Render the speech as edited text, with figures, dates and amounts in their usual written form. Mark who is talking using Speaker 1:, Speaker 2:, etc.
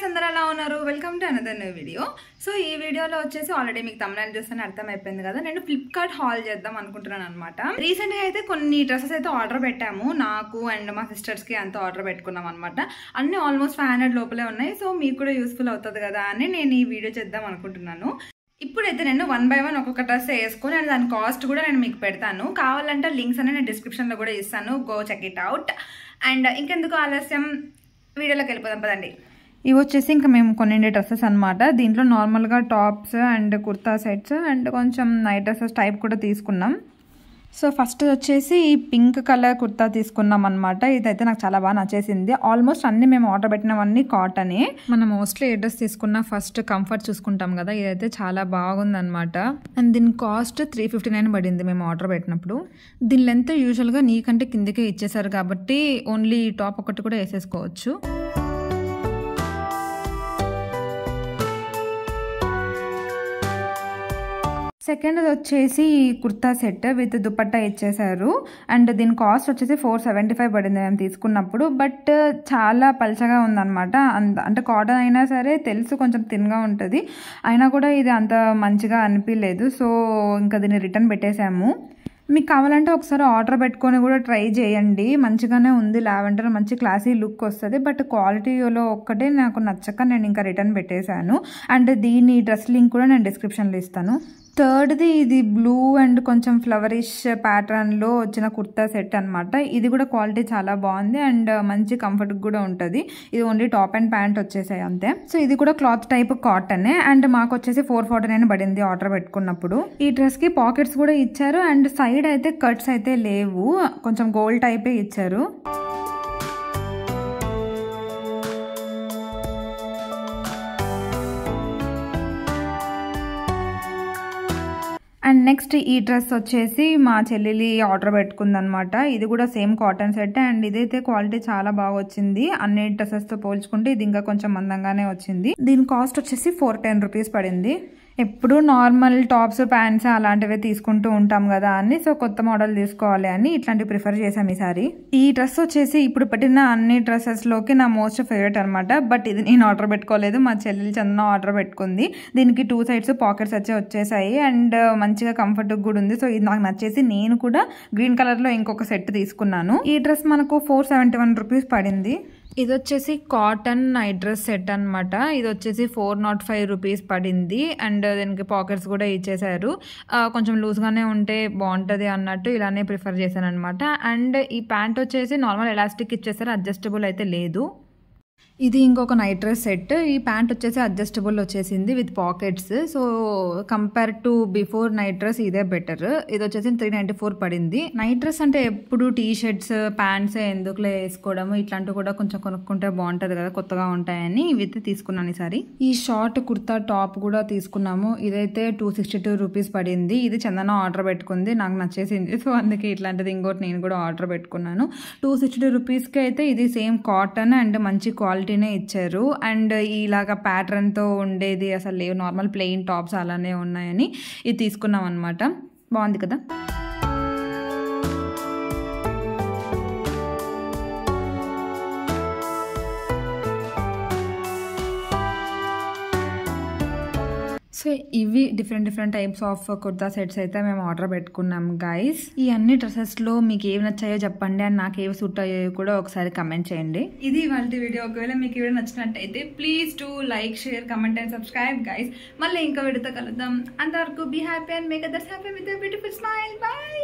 Speaker 1: guys, అందరూ ఎలా ఉన్నారు? Welcome to another new video. So ఈ వీడియోలో వచ్చేసి ఆల్రెడీ మీకు thumbnail చూస్తేనే అర్థమైపోయింది కదా, నేను ఫ్లిప్కార్ట్ హాల్ చేద్దాం అనుకుంటున్నాను అనమాట. రీసెంట్ గా అయితే కొన్ని డ్రెస్సెస్ అయితే ఆర్డర్ పెట్టాము, నాకు అండ్ మా సిస్టర్స్ కి అంతా ఆర్డర్ పెట్టుకున్నాం అనమాట. అన్ని ఆల్మోస్ట్ 500 లోపలే ఉన్నాయి. సో మీకు కూడా యూస్ఫుల్ అవుతుంది కదా అని నేను ఈ వీడియో చేద్దాం అనుకుంటున్నాను. ఇప్పుడైతే నేను 1 by 1 ఒక్కొక్క డ్రెస్ వేసుకొని అండ్ దాని కాస్ట్ కూడా నేను మీకు పెడతాను. కావాలంటే లింక్స్ అనేది నేను డిస్క్రిప్షన్లో కూడా ఇస్తాను, go check it out. And ఇంకెందుకు ఆలస్యం, వీడియోలోకి వెళ్ళిపోదాం పదండి. ఇవి వచ్చేసి ఇంకా మేము కొన్ని డ్రెస్సెస్ అనమాట. దీంట్లో నార్మల్గా tops and kurta sets and కొంచెం నైట్ డ్రెస్సెస్ టైప్ కూడా తీసుకున్నాం. సో ఫస్ట్ వచ్చేసి పింక్ కలర్ కుర్తా తీసుకున్నాం అనమాట. ఇదైతే నాకు చాలా బాగా నచ్చేసింది. ఆల్మోస్ట్ అన్ని మేము ఆర్డర్ పెట్టినవన్నీ కాటనే. మనం మోస్ట్లీ ఏ డ్రెస్ తీసుకున్నా ఫస్ట్ కంఫర్ట్ చూసుకుంటాం కదా, ఇదైతే చాలా బాగుంది అనమాట. అండ్ దీని కాస్ట్ 359 పడింది మేము ఆర్డర్ పెట్టినప్పుడు. దీని లెంత్ యూజువల్గా నీకంటే కిందకే ఇచ్చేసారు కాబట్టి ఓన్లీ టాప్ ఒకటి కూడా వేసేసుకోవచ్చు. సెకండ్ వచ్చేసి కుర్తా సెట్ విత్ దుపట్టా ఇచ్చేసారు. అండ్ దీని కాస్ట్ వచ్చేసి 475 పడింది మేము తీసుకున్నప్పుడు. బట్ చాలా పల్చగా ఉందన్నమాట. అంటే కాటన్ అయినా సరే తెలుసు కొంచెం థిన్గా ఉంటుంది, అయినా కూడా ఇది అంత మంచిగా అనిపించలేదు. సో ఇంకా దీన్ని రిటర్న్ పెట్టేశాము. మీకు కావాలంటే ఒకసారి ఆర్డర్ పెట్టుకొని కూడా ట్రై చేయండి, మంచిగానే ఉంది. లావెండర్ మంచి క్లాసీ లుక్ వస్తుంది. బట్ క్వాలిటీలో ఒక్కటే నాకు నచ్చక నేను ఇంకా రిటర్న్ పెట్టేశాను. అండ్ దీని డ్రెస్ లింక్ కూడా నేను డిస్క్రిప్షన్లో ఇస్తాను. థర్డ్ది ఇది బ్లూ అండ్ కొంచెం ఫ్లవరిష్ ప్యాటర్న్లో వచ్చిన కుర్తా సెట్ అనమాట. ఇది కూడా క్వాలిటీ చాలా బాగుంది అండ్ మంచి కంఫర్ట్ కూడా ఉంటుంది. ఇది ఓన్లీ టాప్ అండ్ ప్యాంట్ వచ్చేసాయి అంతే. సో ఇది కూడా క్లాత్ టైప్ కాటనే. అండ్ మాకు వచ్చేసి 449 పడింది ఆర్డర్ పెట్టుకున్నప్పుడు. ఈ డ్రెస్కి పాకెట్స్ కూడా ఇచ్చారు అండ్ సైడ్ అయితే కట్స్ అయితే లేవు, కొంచెం గోల్డ్ టైపే ఇచ్చారు. అండ్ నెక్స్ట్ ఈ డ్రెస్ వచ్చేసి మా చెల్లెలి ఆర్డర్ పెట్టుకుందనమాట. ఇది కూడా సేమ్ కాటన్ సెట్ అండ్ ఇదైతే క్వాలిటీ చాలా బాగా వచ్చింది. అన్ని డ్రెస్సెస్తో పోల్చుకుంటే ఇది ఇంకా కొంచెం మందంగానే వచ్చింది. దీని కాస్ట్ వచ్చేసి 410 రూపీస్ పడింది. ఎప్పుడు నార్మల్ టాప్స్ ప్యాంట్స్ అలాంటివే తీసుకుంటూ ఉంటాం కదా అని, సో కొత్త మోడల్ తీసుకోవాలి అని ఇట్లాంటివి ప్రిఫర్ చేసాం ఈసారి. ఈ డ్రెస్ వచ్చేసి ఇప్పుడు పెట్టిన అన్ని డ్రెస్సెస్లోకి నా మోస్ట్ ఫేవరెట్ అనమాట. బట్ ఇది నేను ఆర్డర్ పెట్టుకోలేదు, మా చెల్లెలు చందన ఆర్డర్ పెట్టుకుంది. దీనికి 2 సైడ్స్ పాకెట్స్ వచ్చేసాయి అండ్ మంచిగా కంఫర్ట్ కూడా ఉంది. సో ఇది నాకు నచ్చేసి నేను కూడా గ్రీన్ కలర్లో ఇంకొక సెట్ తీసుకున్నాను. ఈ డ్రెస్ మనకు 471 రూపీస్ పడింది. ఇది వచ్చేసి కాటన్ నైట్ డ్రెస్ సెట్ అనమాట. ఇది వచ్చేసి 405 రూపీస్ పడింది అండ్ దీనికి పాకెట్స్ కూడా ఇచ్చేసారు. కొంచెం లూజ్గానే ఉంటే బాగుంటుంది అన్నట్టు ఇలానే ప్రిఫర్ చేశాను అనమాట. అండ్ ఈ ప్యాంట్ వచ్చేసి నార్మల్ ఎలాస్టిక్ ఇచ్చేసారు, అడ్జస్టబుల్ అయితే లేదు. ఇది ఇంకొక నైట్ డ్రెస్ సెట్. ఈ ప్యాంట్ వచ్చేసి అడ్జస్టబుల్ వచ్చేసింది with pockets. So compare to before night dress ఇదే బెటర్. ఇది వచ్చేసి 394 పడింది. నైట్ డ్రెస్ అంటే ఎప్పుడు టీ షర్ట్స్ ప్యాంట్స్ ఎందుకులే వేసుకోవడము, ఇట్లాంటివి కూడా కొంచెం కొనుక్కుంటే బాగుంటుంది కదా, కొత్తగా ఉంటాయని ఇవి తీసుకున్నాను ఈసారి. ఈ షార్ట్ కుర్తా టాప్ కూడా తీసుకున్నాము. ఇదైతే 262 రూపీస్ పడింది. ఇది చందన ఆర్డర్ పెట్టుకుంది, నాకు నచ్చేసింది. సో అందుకే ఇట్లాంటిది ఇంకోటి నేను కూడా ఆర్డర్ పెట్టుకున్నాను. 262 రూపీస్కి అయితే ఇది సేమ్ కాటన్ అండ్ మంచి క్వాలిటీ ఇచ్చారు. అండ్ ఇలాగా ప్యాటర్న్ తో ఉండేది అసలు లేవు, నార్మల్ ప్లెయిన్ టాప్స్ అలానే ఉన్నాయని ఇది తీసుకున్నాం అనమాట. బాగుంది కదా. సో ఇవి different types of kurta sets అయితే మేము ఆర్డర్ పెట్టుకున్నాం గైస్. ఈ అన్ని డ్రెస్సెస్లో మీకు ఏవి నచ్చాయో చెప్పండి అండ్ నాకు ఏవి సూట్ అయ్యాయో కూడా ఒకసారి కమెంట్ చేయండి. ఇది ఇవాళ వీడియో. ఒకవేళ మీకు వీడియో నచ్చినట్టయితే please to like, share, comment and subscribe guys. మళ్ళీ ఇంకా వీడియోతో కలుద్దాం. అంతవరకు be happy and make others happy with a beautiful smile. By.